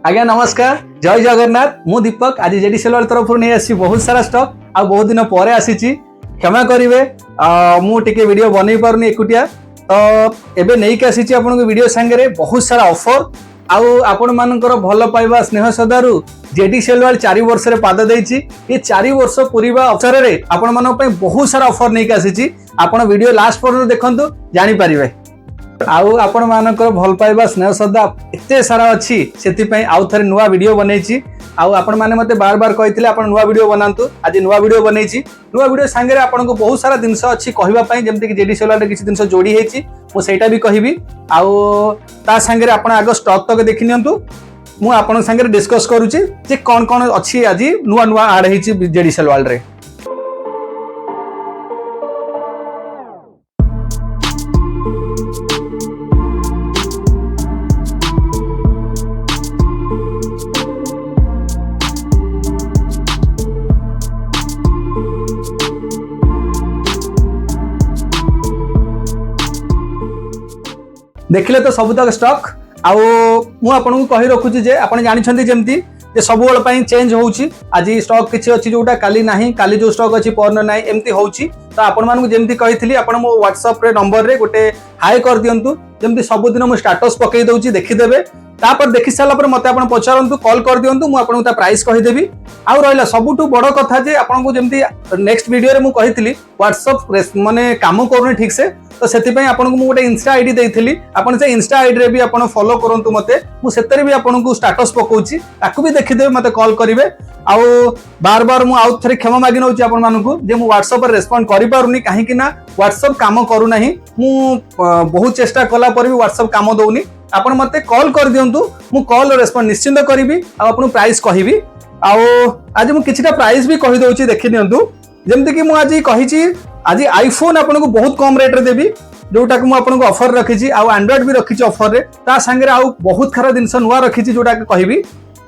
आज्ञा नमस्कार जय जगन्नाथ मु दीपक आज जेडी सेलर तरफ नहीं आसी बहुत सारा स्टॉक आ बहुत दिन पर आसी क्षमा करेंगे मुझे वीडियो बन पार्नी एकुटिया तो एबे नहीं के आसी आपन वीडियो सांगे बहुत सारा ऑफर आउ आपण मानकर भल पाइबा स्नेह सदारू जेडी सेलवाल 4 वर्ष रे पाद देछि ये 4 वर्ष पूरीबा अवसर रे आपण मानक पई बहुत सारा ऑफर नहीं के आसी आपण वीडियो लास्ट पर देखंतु जानि परिबे आउ आपण मानकर भल पाइबा स्नेह श्रद्धा एते सारा अच्छी से आउ थे नुआ वीडियो बनई आउ आपण माने मते बार बार कही आप नुआ वीडियो बनातु आज नुआ वीडियो बनई नुआ वीडियो सांगे आपन को बहुत सारा जिनस अच्छी कहवाई जमती कि जेडी सेलर किसी जिन जोड़ी होती मुझा भी कहबी आउ ता सांगे आपण आग स्टॉक तक देखि नियंतु मु आपण सांगे डिस्कस करूची जे कौन कौन अच्छी आज नुआ नुआ आड होती जेडी सेलवाल रे। देखिले तो सबुतक स्टॉक आउ मु आपन को कहि रखुची जे आपण जानिछंती जेमती जे सब बेल पई चेंज होउची आज स्टॉक किछि अछि जोटा काली नाही काली जो स्टॉक अछि परन नाही एमती होउची तो आपण मानकु जेमती कहितली आपण मो WhatsApp रे नंबर रे गोटे हाई कर दियंतु जेमती सब दिन मु स्टेटस पकई दउची देखि देबे तापर देखि साला पर मते आपण पचारंतु कॉल कर दियंतु मु आपण ता प्राइस कहि देबी आउ रहला सबुटु बड़ कथा जे आपण को जेमती नेक्स्ट वीडियो रे मु कहितली WhatsApp माने काम करने ठीक से तो सेति पई आपन को मु गोटे इंस्टा आईडी देइथिली आपन से इंस्टा आईडी रे भी आपन फॉलो करंतु मते मु सेतरे भी आपन को स्टेटस पकोची ताकू भी देखि देबे मते कॉल करिवे आउ बार बार मु आउ थरे क्षमा मागि नउची आपन मानन को जे मु WhatsApp पर रेस्पोंड करि पारुनी काहे कि ना WhatsApp काम करू नाही मु बहुत चेष्टा कला पर भी WhatsApp काम दउनी आपन मते कॉल कर दियंतु मु कॉल रेस्पोंड निश्चिंत करिवि आ आपन प्राइस कहिवि आउ आज मु किछिटा प्राइस भी कहि दउची देखि नियंतु जेमति कि मु आज कहिची आज आईफोन आपन को बहुत कम रेट रे देबी जोटा कि मु आपन को ऑफर रखिची आ एंड्रॉइड भी रखिची ऑफर रे ता संगे आउ बहुत खरा जिंस नुआ रखिची जोटा कि कहिबी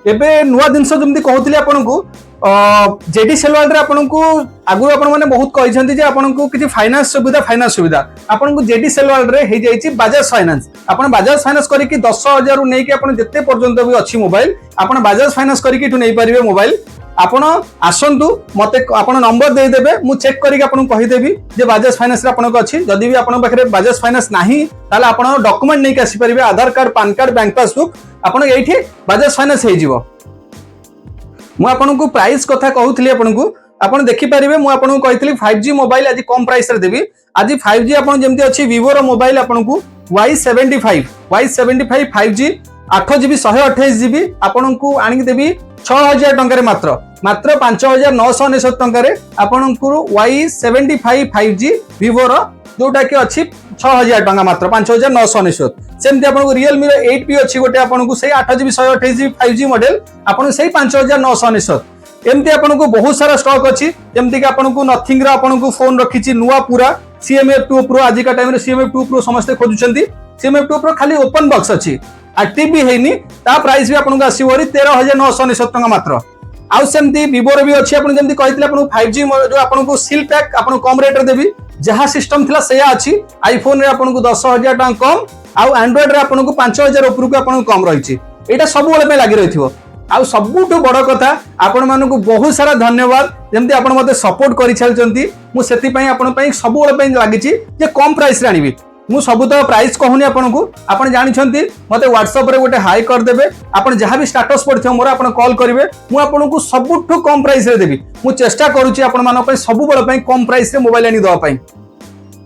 एबे नुआ जिंस जमती कहउतली आपन को जेडी सेलवाल रे आपन को आगु आपन माने बहुत कहिसंती जे आपन को किछि फाइनेंस सुविधा आपन को जेडी सेलवाल रे हे जाईची बजाज फाइनेंस आपन बजाज फाइनेंस करी कि 10,000 रु नै कि आपन जत्ते पर्यंत भी अछि मोबाइल आपन बजाज फाइनेंस करी कि नै परिबे मोबाइल आपण आसंतु मते आपण नंबर दे देबे मु चेक करी कि आपण कहि देबी जे बजाज फाइनेंस रे आपण को अछि जदी भी आपण पाखरे बजाज फाइनेंस नाही ताले आपण डॉक्यूमेंट नै कि आसी परिबे Aadhaar card PAN card bank passbook आपण एठी बजाज फाइनेंस हे जिवो मु आपण को प्राइस कथा कहउतली आपण देखि परिबे मु आपण को कहितली 5G मोबाइल आज कम प्राइस रे देबी आज 5G आपण जेमती अछि Vivo रो मोबाइल आपण को Y75 5G 8GB 128GB आपण को आनि देबी 6000 टंका रे मात्र 5999 टंका रे आपण को Y75 5G Vivo रो जोटा कि अछि 6000 टंका मात्र 5999 सेमती आपण को Realme रो 8P अछि गोटे आपण को सेही 8GB 128GB 5G मॉडल आपण सेही 5999 एमती आपण को बहुत सारा स्टॉक अछि जेमती कि आपण को नथिंग रा आपण को फोन रखिछि नुवा पूरा CMF2 Pro आज का टाइम रे CMF2 Pro समस्त खोजुछंती CMF2 Pro खाली ओपन बॉक्स अछि एक्टिव भी हेनी ता प्राइस भी आपण को आसीवरी 13999 टंका मात्र आउ सेमती Vivo रे भी अछि आपण जेमती कहितले आपण 5G जो आपण को सील पैक आपण कम रेट रे देबी जहा सिस्टम थिला सेया अछि आईफोन रे आपण को 10,000 टंका कम आउ एंड्रॉइड रे आपण को 5000 ऊपर को आपण को कम रहिछि एटा सब बेले में लागि रहिथिबो आउ सबुठु बड़ कथा आपण मानन को बहुत सारा धन्यवाद जेमती आपण मते सपोर्ट करि छलचंती मु सेति पई आपण पई सब बेले पई लागिछि जे कम प्राइस रे आनिबी मु सबु तो प्राइस कहूनी आपन को आपण जानि छंती मते WhatsApp रे गोटे हाई कर देबे आपण जहां भी स्टेटस पड़थियो मोर आपण कॉल करिवे मु आपन को सबुठु कम प्राइस रे देबी मु चेष्टा करूची आपण मानन पई सब बेले पई कम प्राइस रे मोबाइल आनी दवा पई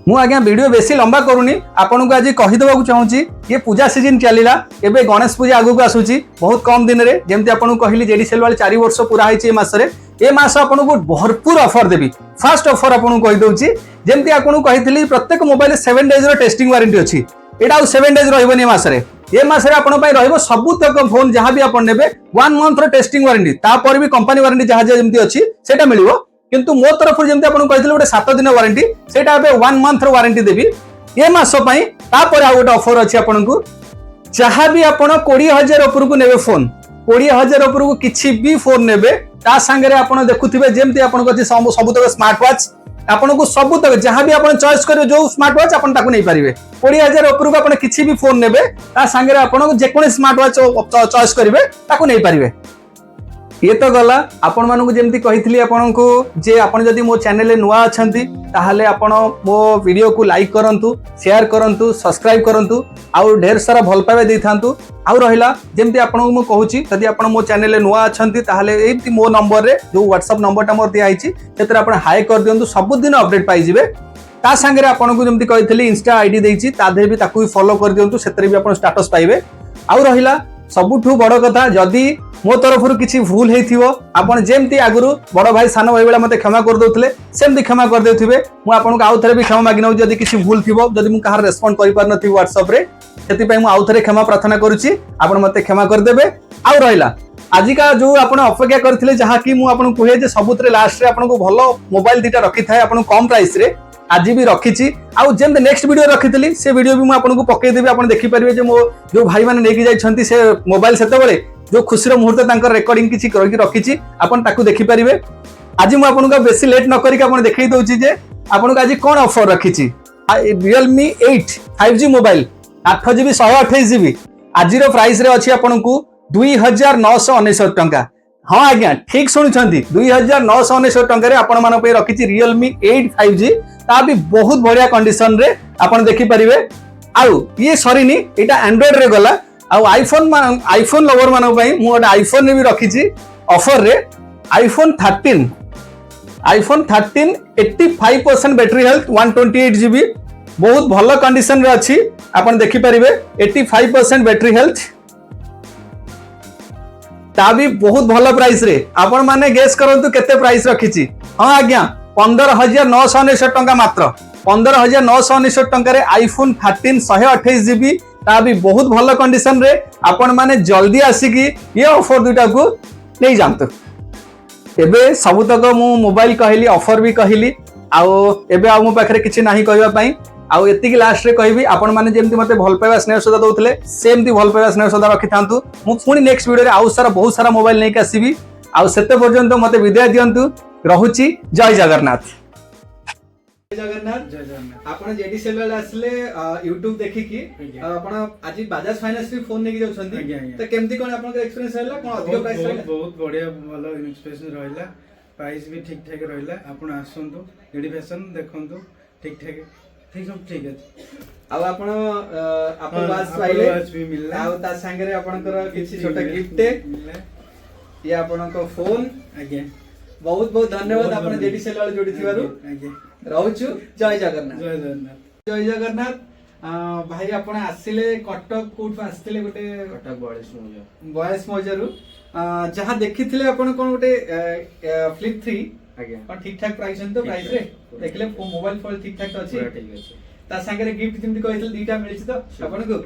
मु आज्ञा वीडियो बेसी लंबा करूनी आपन को आज कहि देबा को चाहूची ये पूजा सीजन चलिला एबे गणेश पूजा आगु को आसुची बहुत कम दिन रे जेमती आपन को कहली जेडी सेलवाल 4 वर्ष पूरा होईची ए मास रे ए मास आपन को भरपूर ऑफर देबी फर्स्ट ऑफर आपन को कहि दउची जेमती आपन को कहितली प्रत्येक मोबाइल 7 डेज रो टेस्टिंग वारंटी अछि एटा 7 डेज रहबनी मास रे ए मास रे आपन पई रहबो सब तक फोन जहां भी आपन नेबे 1 मंथ रो टेस्टिंग वारंटी ता पर भी कंपनी वारंटी जहां जेमती अछि सेटा मिलिबो किंतु मो तरफ जेमती आपन कहितले गोटे 7 दिन वारंटी सेटा अबे 1 मंथ रो वारंटी देबी ए मास पई ता पर आ गोटे ऑफर अछि आपन को जहां भी आपन 20000 ऊपर को नेबे फोन 20000 ऊपर को किछि भी फोन नेबे ता संगे रे आपन देखुथिबे जेमती आपन को सब तक स्मार्ट वॉच आपन को सब तक जहां भी आपन चॉइस करियो जो स्मार्ट वॉच आपन ताको नै पारिबे 20000 ऊपर को आपन किछि भी फोन नेबे ता संगे आपन जे कोन स्मार्ट वॉच चॉइस करिवे ताको नै पारिबे ये तो गला आपण मानक जेमती कही आपण को जे आपण जदि मो चैनल नुआ अछंती ताहले आपण मो वीडियो को लाइक करंतु शेयर करंतु सब्सक्राइब करंतु आउ ढेर सारा भल पावे देथांतु आउ रहिला जेमती आपण को मो कहूची जदि आपण मो चैनल नुआ अछंती ताहले एती मो नंबर रे जो व्हाट्सएप नंबर टा मोर दिया आइची तेतरे आपण हाई कर दियंतु सब दिन अपडेट पाई जिवे ता संगे आपण को जेमती कहितली इंस्टा आईडी देइची ता दे भी ताकू भी फॉलो कर दियंतु सेतरे भी आपण स्टेटस पाइबे आउ रहिला सबुठू बड़ कथा जदि मो तरफ किसी भूल होइथिवो आपण जेमती आगुरु बड़ भाई सान भाई बेला मते क्षमा कर दोथले सेमती क्षमा कर देथिबे मु आपन को आउ थरे भी क्षमा मागिनौ जदि किसी भूल थिवो जदि मु कहार रेस्पोंड करि पार नथि व्हाट्सएप रे सेति पई मु आउ थरे क्षमा प्रार्थना करूची आपण मते क्षमा कर देबे आउ रहिला आज का जो आपण अपेक्षा करथिले जहा कि मु आपन कहे जे सबुतरे लास्ट रे आपन को भलो मोबाइल दीटा रखि थाए आपन कम प्राइस रे आज भी रखी आउ जेम नेक्स्ट वीडियो रखी से वीडियो भी आपको पकई देबी आप देखि पारिबे जे मो जो भाई माने लेके जाइछंती से मोबाइल सेते बेले जो खुशी मुहूर्त तांकर रेकॉर्डिंग किछि करके रखी आपन ताकू देखि पारिबे आज मु आपनको बेसी लेट न करिक आपन देखै दउची जे आपनको आज कोन ऑफर रखी Realme 8 5G mobile 8GB 128GB आज रो प्राइस रे अछि आपनको 2999 टंका हाँ आज्ञा ठीक शुणुंट 2999 टंका आपण मान रखी Realme 8 5G ता भी बहुत बढ़िया कंडीशन रे आपण देखि परिबे आउ ये सरीनी एटा एंड्रॉइड रे गला आउ आईफोन लवर मान पई मु गोटे आईफोन ने भी रखी ऑफर रे आईफोन 13 85% बैटरी हेल्थ 128GB बहुत भलो कंडीशन रे अछि आपण देखि परिबे 85% बैटरी हेल्थ ता भी बहुत भलो प्राइस रे आपण माने गेस करंतु केते प्राइस रखिछि हां आज्ञा 15999 टंका मात्र 15999 टंका रे आईफोन 13 128GB ता भी बहुत भलो कंडीशन रे आपण माने जल्दी आसीकी ये ऑफर दुटा को नै जानतो एबे सब तक मु मोबाइल कहली ऑफर भी कहली आउ एबे आ मो पाखरे किछि नाही कहबा पई आउ एति की लास्ट रे कहबी आपण माने जेमति मते भल पाइबा स्नेह सदा दउतले सेमति भल पाइबा स्नेह सदा रखि थांतु मु पुनी नेक्स्ट वीडियो रे आउ सारा बहुत सारा मोबाइल नै के आसीबी आउ सेते पर्यंत मते विदाय दियंतु रहुची जय जगन्नाथ जय जगन्नाथ आपण जेडी सेलुलर आसले YouTube देखि की आपण आज बजाज फाइनेंस रे फोन नेकी जाउछंती त केमति कोन आपन के एक्सपीरियंस रहला कोन अधिक प्राइस रहला बहुत बढ़िया भलो एक्सपीरियंस रहला प्राइस भी ठीक ठाक रहला आपण आसंतु जेडी फैशन देखंतु ठीक ठाक ठीक सब ठीक अछि अब आपण वाच पाइले भी मिलला आ ता संगे रे आपनकर किछि छोटा गिफ्ट ये आपनको फोन आगे बहुत बहुत धन्यवाद आपण जेडी सेलुलर जोडी थिबारु आगे रहउछु जय जगन्नाथ जय जगन्नाथ जय जगन्नाथ भाई आपण आसिले कटक कोठ आस्तिले गोटे कटक 42 मौजारु जहा देखिथिले आपण कोन गोटे फ्लिप 3 आगे और ठीक ठाक प्राइस तो प्राइस रे देखले मोबाइल फोन ठीक ठाक अछि पूरा ठीक अछि ता संगे रे गिफ्ट जेमति कहितल दीटा मिलिछ तो आपण को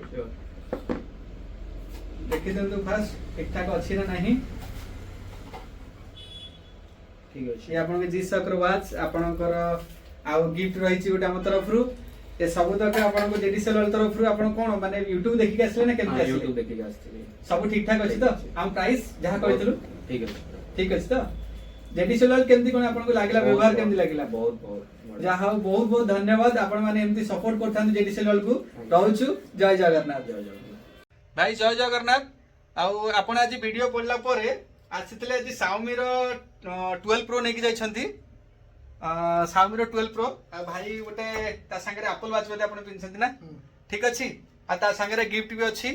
देखि दंतु फास्ट ठीक ठाक अछि ना नाही ठीक अछि आपन के जी सक्र वाच आपनकर आउ गिफ्ट रहिछि गोटे हम तरफ रु ए सब तक आपन को जेडी सेलर तरफ रु आपन कोन माने YouTube देखि के आसले ना केमति आसले YouTube देखि के आसले सब ठीक ठाक अछि तो हम प्राइस जहा कहितलु ठीक अछि ठीक अछि तो जेडी सेलर केमति कोन आपन को लागला व्यवहार केमति लागला बहुत बहुत जहा बहुत बहुत धन्यवाद आपण माने एमति सपोर्ट करथान जेडी सेलर को रहउछु जय जगन्नाथ भाई जय जगन्नाथ आउ आपण आज वीडियो पडला परे आसितले आज Xiaomi रो 12 Pro नेकी जाइछंती Xiaomi रो 12 Pro भाई गोटे ता संगे Apple Watch बदे आपण पिनछंती ना ठीक अछि आ ता संगे गिफ्ट भी अछि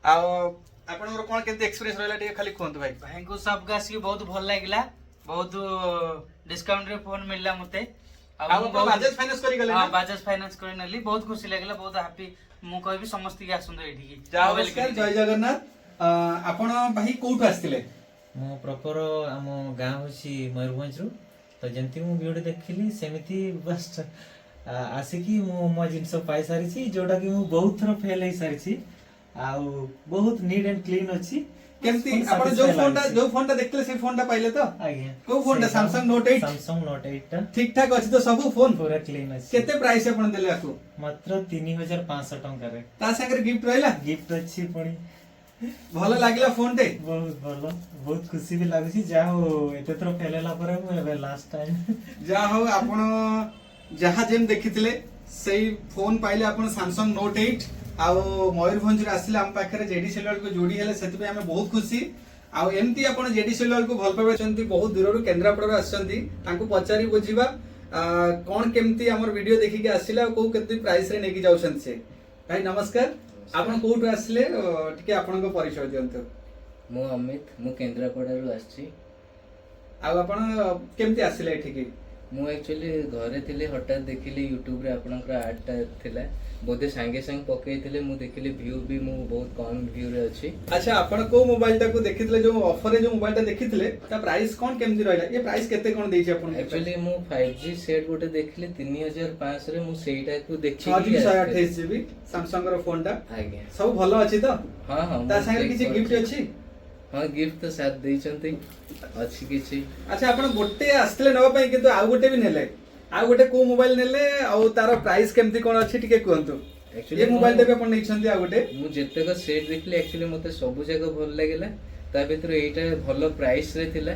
आ आपण रो कोन केते एक्सपीरियंस रहला ଟିକେ खाली कोंत भाई भाई को सब गास की बहुत भल लागला बहुत डिस्काउंट रे फोन मिलला मते आ बजाज फाइनेंस करी गले ना बजाज फाइनेंस करी नली बहुत खुशी लागला बहुत हैप्पी मु कहबी समस्त के आसुंदो एठी की नमस्कार जय जगन्नाथ आपण भाई कोठु आस्तिले मो प्रॉपर आम गाँ होची मयूरभंज रु तो जंती मु वीडियो देखिली सेमिति बस आसिकी मु मो जिंस पाई सारिछि जोटा कि मु बहुत थर फेल हे सारिछि आ बहुत नीट एंड क्लीन अछि केमती आपण जो फोनटा देखले से फोनटा पाइले तो आज्ञा को फोनटा Samsung Note 8 Samsung Note 8 टा ठीक ठाक अछि तो सब फोन पूरा क्लीन अछि केते प्राइस आपण देले आकु मात्र 3500 टंका रे ता संगे गिफ्ट रहला गिफ्ट अछि पणी ଭଲ ଲାଗିଲା ଫୋନ୍ ଟେ ବହୁତ ଭଲ, ବହୁତ ଖୁସି ବି ଲାଗୁଛି। ଯାହା ହଉ ଏତେ ଥର ଫେଲ ହେଲା ପରେ ମୁଁ ଏବେ ଲାଷ୍ଟ ଟାଇମ୍ ଯାହା ହଉ ଆପଣ ଯାହା ଯେମିତି ଦେଖିଥିଲେ ସେଇ ଫୋନ୍ ପାଇଲେ ଆପଣ ସାମସଙ୍ଗ ନୋଟ୍ 8 ଆଉ ମୟୂରଭଞ୍ଜରୁ ଆସିଲେ ଆମ ପାଖରେ ଜେଡି ସେଲୁଲାରକୁ ଯୋଡ଼ି ହେଲେ ସେଥିପାଇଁ ଆମେ ବହୁତ ଖୁସି। ଆଉ ଏମିତି ଆପଣ ଜେଡି ସେଲୁଲାରକୁ ଭଲ ପାଇଛନ୍ତି, ବହୁତ ଦୂରରୁ କେନ୍ଦ୍ରାପଡ଼ାରୁ ଆସିଛନ୍ତି, ତାଙ୍କୁ ପଚାରି ବୁଝିବା କଣ କେମିତି ଆମର ଭିଡିଓ ଦେଖିକି ଆସିଲେ ଆଉ କୋଉ କେତେ ପ୍ରାଇସ୍ ରେ ନେଇକି ଯାଉଛନ୍ତି ସେ। ଭାଇ ନମସ୍କାର, ଆପଣ କୋଉଠୁ ଆସିଲେ ଟିକେ ଆପଣଙ୍କ ପରିଚୟ ଦିଅନ୍ତୁ। ମୁଁ ଅମିତ, ମୁଁ କେନ୍ଦ୍ରାପଡ଼ାରୁ ଆସିଛି। ଆଉ ଆପଣ କେମିତି ଆସିଲେ ଏଠିକି? ମୁଁ ଆକ୍ଚୁଆଲି ଘରେ ଥିଲି, ହଠାତ୍ ଦେଖିଲି ୟୁଟ୍ୟୁବରେ ଆପଣଙ୍କର ଆଡ୍ଟା ଥିଲା, ବୋଧେ ସାଙ୍ଗେ ସାଙ୍ଗେ ପକେଇଥିଲେ। ମୁଁ ଦେଖିଲି ଭ୍ୟୁ ବି ମୁଁ ବହୁତ କମ୍ ଭ୍ୟୁରେ ଅଛି। ଆଚ୍ଛା, ଆପଣ କୋଉ ମୋବାଇଲ ଟାକୁ ଦେଖିଥିଲେ? ଯୋଉ ଅଫରରେ ଯୋଉ ମୋବାଇଲ ଟା ଦେଖିଥିଲେ ତା ପ୍ରାଇସ୍ କଣ କେମିତି ରହିଲା? ଏ ପ୍ରାଇସ୍ କେତେ କଣ ଦେଇଛି ଆପଣଙ୍କୁ? ଆକ୍ଚୁଆଲି ମୁଁ 5G ସେଟ୍ ଗୋଟେ ଦେଖିଲି 3500 ରେ, ମୁଁ ସେଇଟାକୁ 6GB 128GB ସାମସଙ୍ଗ ର ଫୋନ୍ ଟା ଆଜ୍ଞା। ସବୁ ଭଲ ଅଛି ତ? ହଁ ହଁ, ତା ମୁଁ ସାଙ୍ଗରେ check କିଛି ଗିଫ୍ଟ କରିଛି। ଅଛି? ହଁ, ଗିଫ୍ଟ ତ ସାର୍ ଦେଇଛନ୍ତି, ଅଛି କିଛି। ଆଚ୍ଛା, ଆପଣ ଗୋଟେ ଆସିଥିଲେ ନେବା ପାଇଁ କିନ୍ତୁ ଆଉ ଗୋଟେ ବି ନେଲେ, ଆଉ ଗୋଟେ କୋଉ ମୋବାଇଲ ନେଲେ ଆଉ ତାର ପ୍ରାଇସ୍ କେମିତି କଣ ଅଛି ଟିକେ କୁହନ୍ତୁ। Actually ଏ ମୋବାଇଲ ଟା ବି ଆପଣ ନେଇଛନ୍ତି ଆଉ ଗୋଟେ? ମୁଁ ଯେତେକ ସେଟ୍ ଦେଖିଲି ଆକ୍ଚୁଆଲି ମତେ ସବୁ ଯାକ ଭଲ ଲାଗିଲା। ତା ଭିତରୁ ଏଇଟା ଭଲ ପ୍ରାଇସ୍ ରେ ଥିଲା,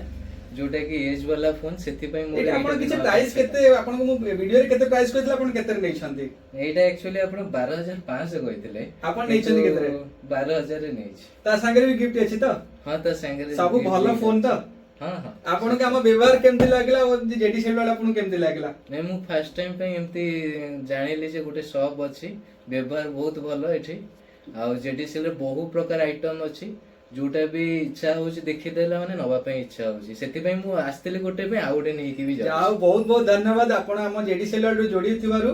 ଯୋଉଟା କି ଏଜ୍ ବାଲା ଫୋନ୍, ସେଥିପାଇଁ ମୋର ଏଇଟା ଆପଣ ଏଇଟା କିଛି ନେବା ପ୍ରାଇସ୍ କଥା କେତେ ଆପଣଙ୍କୁ ମୁଁ ଭିଡିଓରେ କେତେ ପ୍ରାଇସ୍ କହିଥିଲି, ଆପଣ କେତେରେ ନେଇଛନ୍ତି? ଏଇଟା ଆକ୍ଚୁଆଲି ଆପଣ 12500 କହିଥିଲେ, ଆପଣ ନେଇଛନ୍ତି କେତେରେ? 12000 ରେ ନେଇଛି। ତା ସାଙ୍ଗରେ ବି ଗିଫ୍ଟ ଅଛି ତ? ହଁ, ତା ସାଙ୍ଗରେ ସବୁ gift ଭଲ ବି ଫୋନ୍ ତ? ଅଛି। ହଁ ହଁ। ଆପଣଙ୍କୁ ଆମ ବ୍ୟବହାର କେମିତି ଲାଗିଲା ଆଉ ଜେଡି ସେଲୁଲାର ଆପଣଙ୍କୁ କେମିତି ଲାଗିଲା? ନାଇଁ, ମୁଁ ଫାର୍ଷ୍ଟ ଟାଇମ୍ ପାଇଁ ଏମିତି ଜାଣିଲି ଯେ ଗୋଟେ ସପ୍ ଅଛି, ବ୍ୟବହାର ବହୁତ ଭଲ ଏଠି। ଆଉ ଜେଡିସିଏଲ ରେ ବହୁ ପ୍ରକାର ଆଇଟମ୍ ଅଛି, ଯୋଉଟା ବି ଇଚ୍ଛା ହଉଛି ଦେଖିଦେଲା ମାନେ ନବା ପାଇଁ ଇଚ୍ଛା ହଉଛି। ସେଥିପାଇଁ ମୁଁ ଆସିଥିଲି ଗୋଟେ ପାଇଁ ଆଉ ଗୋଟେ ନେଇକି ବି ଯାହା ଯାଉଛି। ହଉ ବହୁତ ବହୁତ ଧନ୍ୟବାଦ ଆପଣ ଆମ ଜେଡି ସେଲୁଲାର ଯୋଡିଥିବାରୁ।